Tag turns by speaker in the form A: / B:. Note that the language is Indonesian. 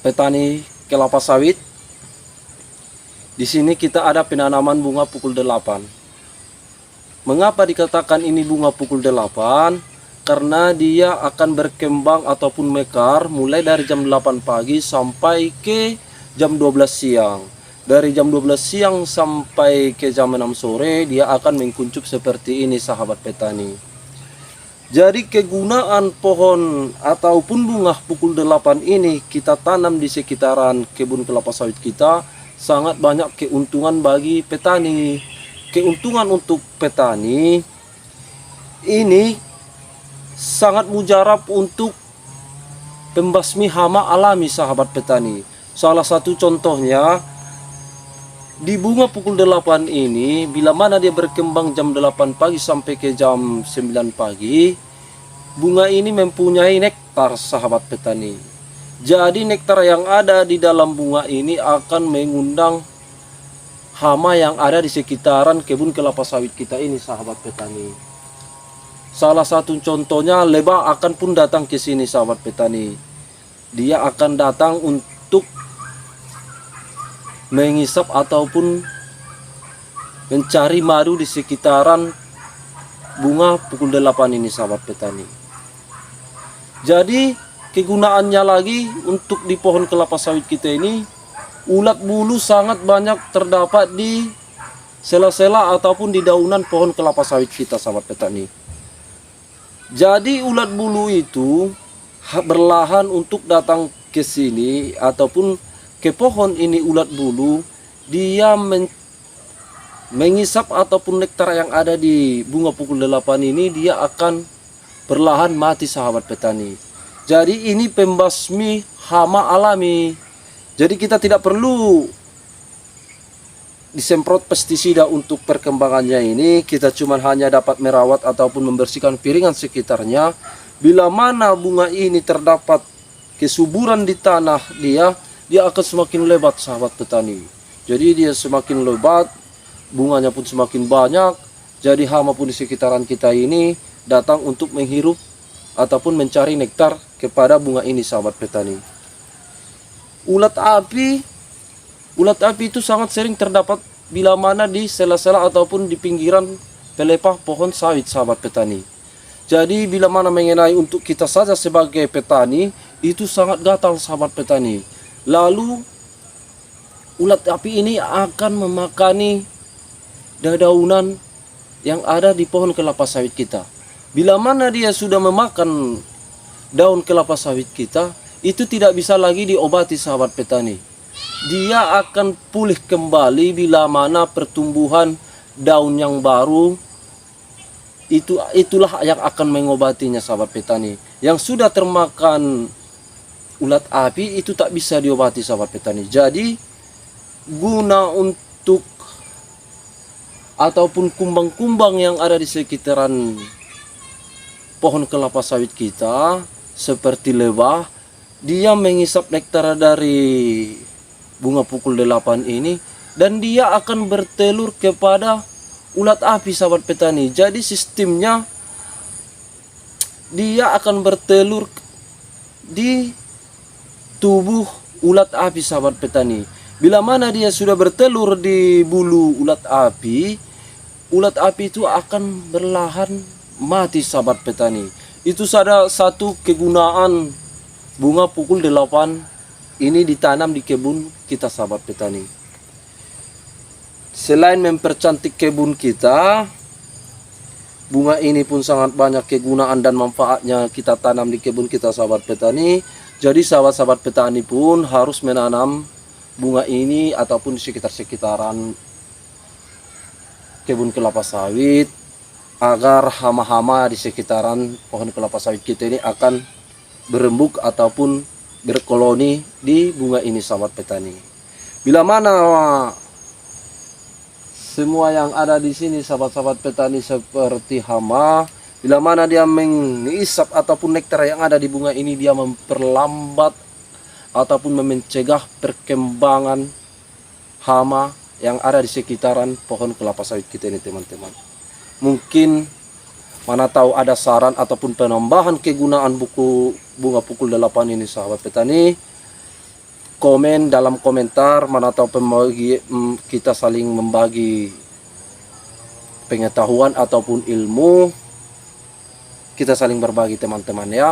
A: petani kelapa sawit. Di sini kita ada penanaman bunga pukul 8. Mengapa dikatakan ini bunga pukul 8? Karena dia akan berkembang ataupun mekar mulai dari jam 8 pagi sampai ke jam 12 siang. Dari jam 12 siang sampai ke jam 6 sore dia akan mengkuncup seperti ini, sahabat petani. Jadi kegunaan pohon ataupun bunga pukul 8 ini kita tanam di sekitaran kebun kelapa sawit kita, sangat banyak keuntungan bagi petani. Keuntungan untuk petani ini sangat mujarab untuk pembasmi hama alami, sahabat petani. Salah satu contohnya di bunga pukul 8 ini, bila mana dia berkembang jam 8 pagi sampai ke jam 9 pagi, bunga ini mempunyai nektar, sahabat petani. Jadi nektar yang ada di dalam bunga ini akan mengundang hama yang ada di sekitaran kebun kelapa sawit kita ini, sahabat petani. Salah satu contohnya, lebah akan pun datang ke sini, sahabat petani. Dia akan datang untuk mengisap ataupun mencari madu di sekitaran bunga pukul 8 ini, sahabat petani. Jadi kegunaannya lagi untuk di pohon kelapa sawit kita ini, ulat bulu sangat banyak terdapat di sela-sela ataupun di daunan pohon kelapa sawit kita, sahabat petani. Jadi ulat bulu itu berlahan untuk datang ke sini ataupun ke pohon ini. Ulat bulu dia mengisap ataupun nektar yang ada di bunga pukul 8 ini, dia akan perlahan mati, sahabat petani. Jadi ini pembasmi hama alami. Jadi kita tidak perlu disemprot pestisida untuk perkembangannya ini. Kita cuma hanya dapat merawat ataupun membersihkan piringan sekitarnya. Bila mana bunga ini terdapat kesuburan di tanah dia akan semakin lebat, sahabat petani. Jadi dia semakin lebat, bunganya pun semakin banyak. Jadi hama pun di sekitaran kita ini datang untuk menghirup ataupun mencari nektar kepada bunga ini, sahabat petani. Ulat api itu sangat sering terdapat bila mana di sela-sela ataupun di pinggiran pelepah pohon sawit, sahabat petani. Jadi bila mana mengenai untuk kita saja sebagai petani, itu sangat gatal, sahabat petani. Lalu ulat api ini akan memakani dedaunan yang ada di pohon kelapa sawit kita. Bila mana dia sudah memakan daun kelapa sawit kita, itu tidak bisa lagi diobati, sahabat petani. Dia akan pulih kembali bila mana pertumbuhan daun yang baru, itulah yang akan mengobatinya, sahabat petani. Yang sudah termakan ulat api itu tak bisa diobati, sahabat petani. Jadi guna untuk ataupun kumbang-kumbang yang ada di sekitaran pohon kelapa sawit kita seperti lebah, dia mengisap nektar dari bunga pukul 8 ini dan dia akan bertelur kepada ulat api, sahabat petani. Jadi sistemnya dia akan bertelur di tubuh ulat api, sahabat petani. Bila mana dia sudah bertelur di bulu ulat api itu akan berlahan mati, sahabat petani. Itu salah satu kegunaan bunga pukul 8 ini ditanam di kebun kita, sahabat petani. Selain mempercantik kebun kita, bunga ini pun sangat banyak kegunaan dan manfaatnya kita tanam di kebun kita, sahabat petani. Jadi sahabat-sahabat petani pun harus menanam bunga ini ataupun di sekitar-sekitaran kebun kelapa sawit, agar hama-hama di sekitaran pohon kelapa sawit kita ini akan berembuk ataupun berkoloni di bunga ini, sahabat petani. Bila mana semua yang ada di sini, sahabat-sahabat petani, seperti hama, bila mana dia mengisap ataupun nektar yang ada di bunga ini, dia memperlambat ataupun mencegah perkembangan hama yang ada di sekitaran pohon kelapa sawit kita ini, teman-teman. Mungkin mana tahu ada saran ataupun penambahan kegunaan bunga pukul 8 ini, sahabat petani. komen dalam komentar, mana tahu kita saling membagi pengetahuan ataupun ilmu, kita saling berbagi teman-teman ya.